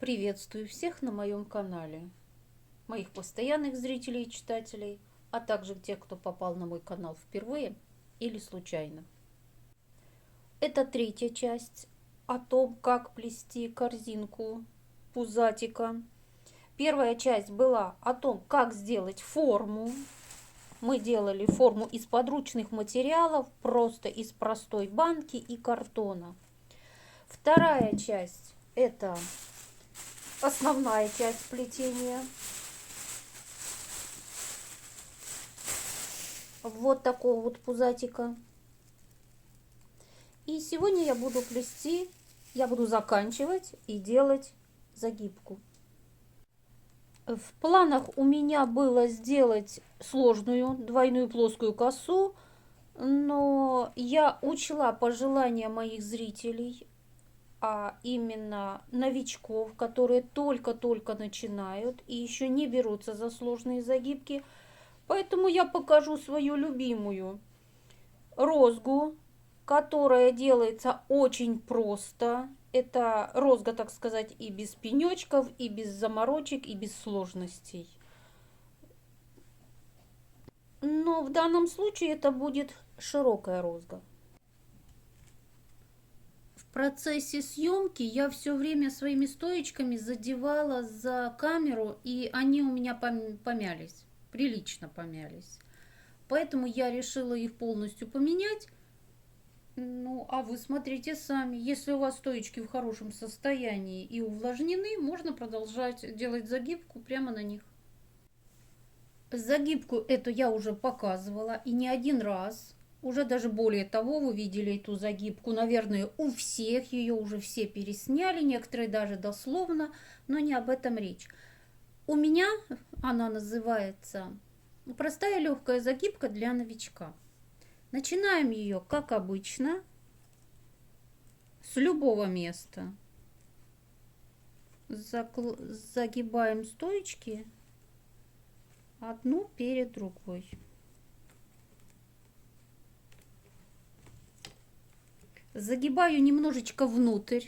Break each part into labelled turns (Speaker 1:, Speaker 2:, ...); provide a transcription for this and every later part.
Speaker 1: Приветствую всех на моем канале, моих постоянных зрителей и читателей, а также тех, кто попал на мой канал впервые или случайно. Это третья часть о том, как плести корзинку пузатика. Первая часть была о том, как сделать форму. Мы делали форму из подручных материалов, просто из простой банки и картона. Вторая часть – это основная часть плетения. Вот такого вот пузатика. И сегодня я буду плести, я буду заканчивать и делать загибку. В планах у меня было сделать сложную двойную плоскую косу, но я учла пожелания моих зрителей, а именно новичков, которые только-только начинают и еще не берутся за сложные загибки. Поэтому я покажу свою любимую розгу, которая делается очень просто. Это розга, так сказать, и без пенечков, и без заморочек, и без сложностей. Но в данном случае это будет широкая розга. В процессе съемки я все время своими стоечками задевала за камеру, и они у меня помялись, прилично помялись. Поэтому я решила их полностью поменять. Ну, а вы смотрите сами. Если у вас стоечки в хорошем состоянии и увлажнены, можно продолжать делать загибку прямо на них. Загибку эту я уже показывала и не один раз. Уже даже более того, вы видели эту загибку, наверное, у всех. Ее уже все пересняли, некоторые даже дословно, но не об этом речь. У меня она называется «Простая легкая загибка для новичка». Начинаем ее, как обычно, с любого места. Загибаем стоечки одну перед другой. Загибаю немножечко внутрь.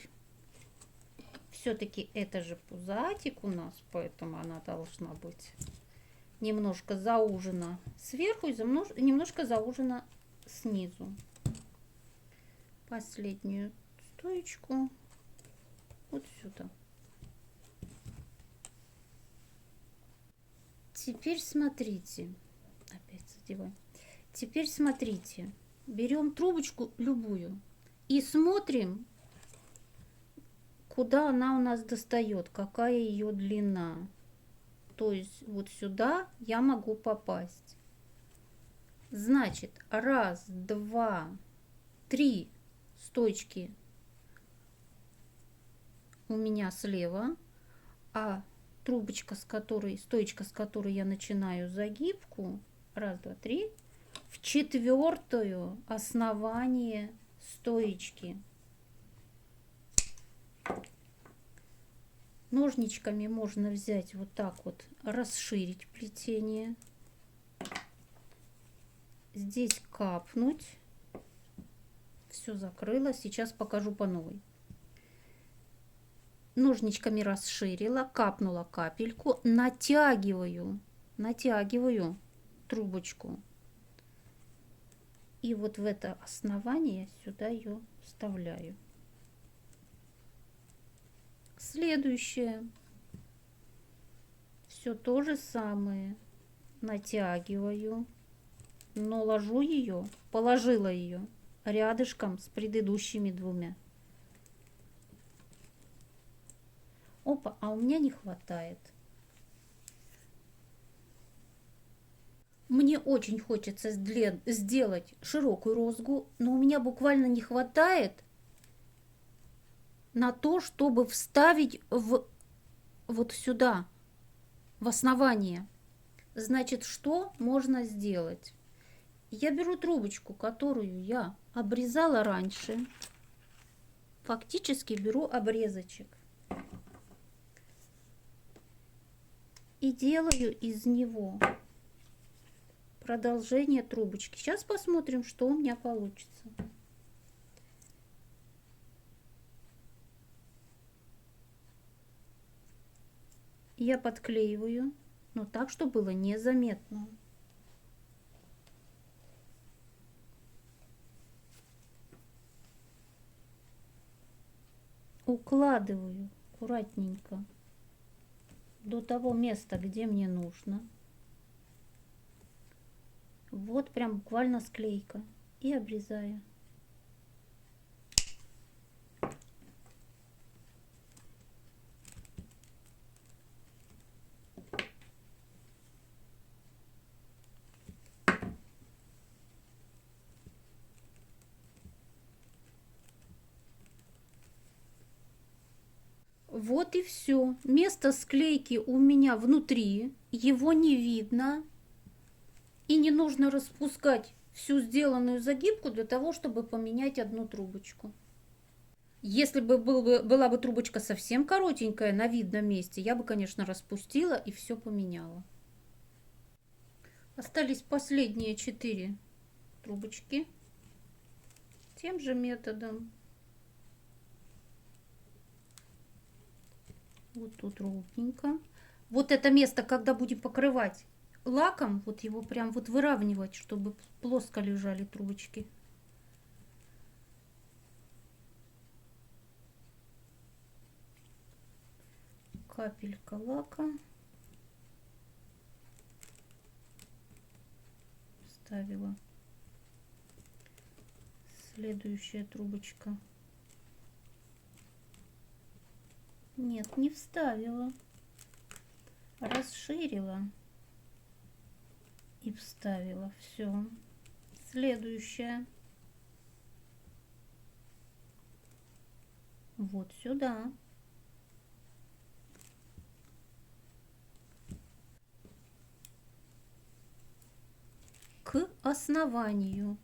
Speaker 1: Все-таки это же пузатик у нас, поэтому она должна быть немножко заужена сверху и немножко заужена снизу. Последнюю стоечку вот сюда. Теперь смотрите, опять задеваем. Теперь смотрите, берем трубочку любую и смотрим, куда она у нас достает, какая ее длина. То есть вот сюда я могу попасть. Значит, раз, два, три стойки у меня слева, а трубочка, стоечка, с которой я начинаю загибку, раз, два, три, в четвертую основание стоечки. Ножничками можно взять вот так вот, расширить плетение. Здесь капнуть. Все закрыла. Сейчас покажу по новой. Ножничками расширила, капнула капельку, натягиваю трубочку. И вот в это основание сюда ее вставляю. Следующее. Все то же самое. Натягиваю, но ложу ее, положила ее рядышком с предыдущими двумя. Опа, а у меня не хватает. Мне очень хочется сделать широкую розгу, но у меня буквально не хватает на то, чтобы вставить вот сюда, в основание. Значит, что можно сделать? Я беру трубочку, которую я обрезала раньше. Фактически беру обрезочек. И делаю из него продолжение трубочки. Сейчас посмотрим, что у меня получится. я подклеиваю, но так, чтобы было незаметно. Укладываю аккуратненько до того места, где мне нужно. Вот прям буквально склейка. И обрезаю. Вот и все. Место склейки у меня внутри. Его не видно. И не нужно распускать всю сделанную загибку для того, чтобы поменять одну трубочку. Если бы была бы трубочка совсем коротенькая на видном месте, я бы, конечно, распустила и все поменяла. Остались последние 4 трубочки. Тем же методом. Вот тут ровненько. Вот это место, когда будем покрывать лаком, вот его прям вот выравнивать, чтобы плоско лежали трубочки. Капелька лака. Вставила. Следующая трубочка. Нет, не вставила. Расширила и вставила. Все. Следующая. Вот сюда. К основанию.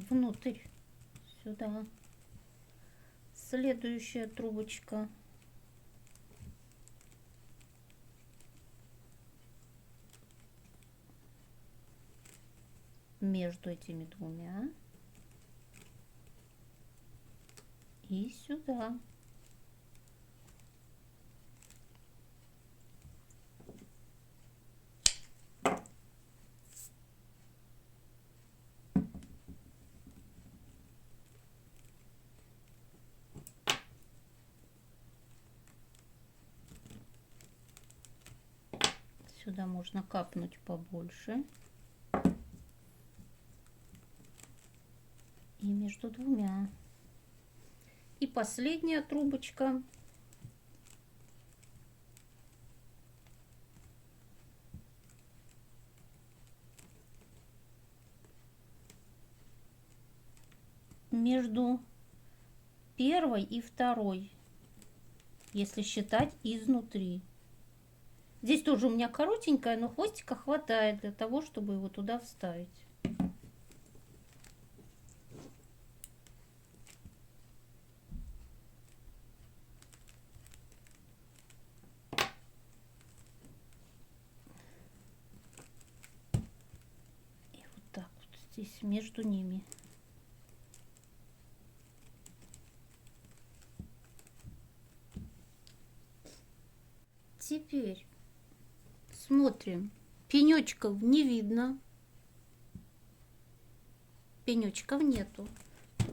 Speaker 1: Внутрь. Сюда. Следующая трубочка. Между этими двумя. И сюда. Сюда можно капнуть побольше. И между двумя. И последняя трубочка. Между первой и второй, если считать изнутри. Здесь тоже у меня коротенькая, но хвостика хватает для того, чтобы его туда вставить. И вот так вот здесь между ними. Теперь смотрим. Пенечков не видно. Пенечков нету.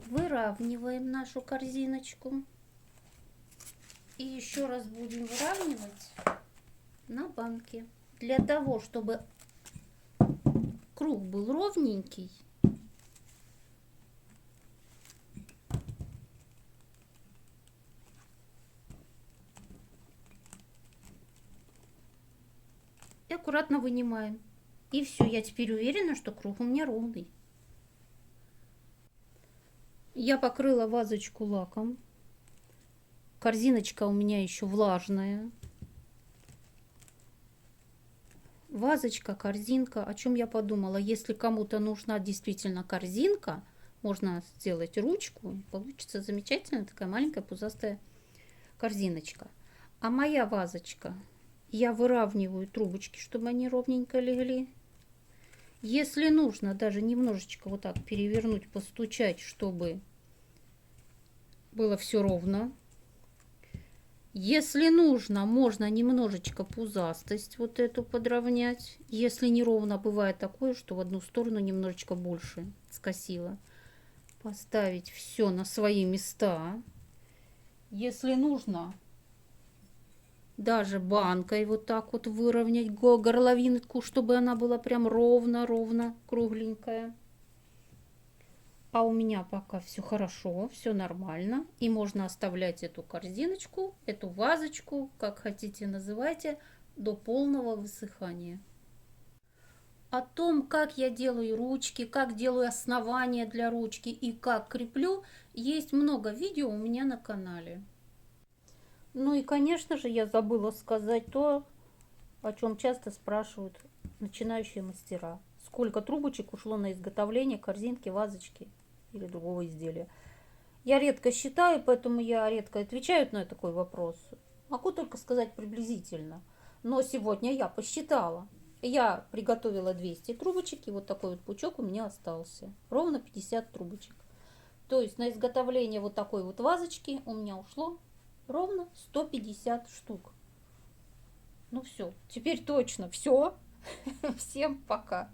Speaker 1: Выравниваем нашу корзиночку. И еще раз будем выравнивать на банке. Для того, чтобы круг был ровненький, и аккуратно вынимаем. И все, я теперь уверена, что круг у меня ровный. Я покрыла вазочку лаком. Корзиночка у меня еще влажная. Вазочка, корзинка. О чем я подумала? Если кому-то нужна действительно корзинка, можно сделать ручку. Получится замечательно такая маленькая пузастая корзиночка. А моя вазочка, я выравниваю трубочки, чтобы они ровненько легли. Если нужно, даже немножечко вот так перевернуть, постучать, чтобы было все ровно. Если нужно, можно немножечко пузастость вот эту подровнять. Если неровно, бывает такое, что в одну сторону немножечко больше скосило. Поставить все на свои места. Если нужно, даже банкой вот так вот выровнять горловинку, чтобы она была прям ровно-ровно кругленькая. А у меня пока все хорошо, все нормально. И можно оставлять эту корзиночку, эту вазочку, как хотите называйте, до полного высыхания. О том, как я делаю ручки, как делаю основания для ручки и как креплю, есть много видео у меня на канале. Ну и, конечно же, я забыла сказать то, о чем часто спрашивают начинающие мастера. Сколько трубочек ушло на изготовление корзинки, вазочки или другого изделия. Я редко считаю, поэтому я редко отвечаю на такой вопрос. Могу только сказать приблизительно. Но сегодня я посчитала. Я приготовила 200 трубочек, и вот такой вот пучок у меня остался. Ровно 50 трубочек. То есть на изготовление вот такой вот вазочки у меня ушло ровно 150 штук. Ну все, теперь точно все. Всем пока.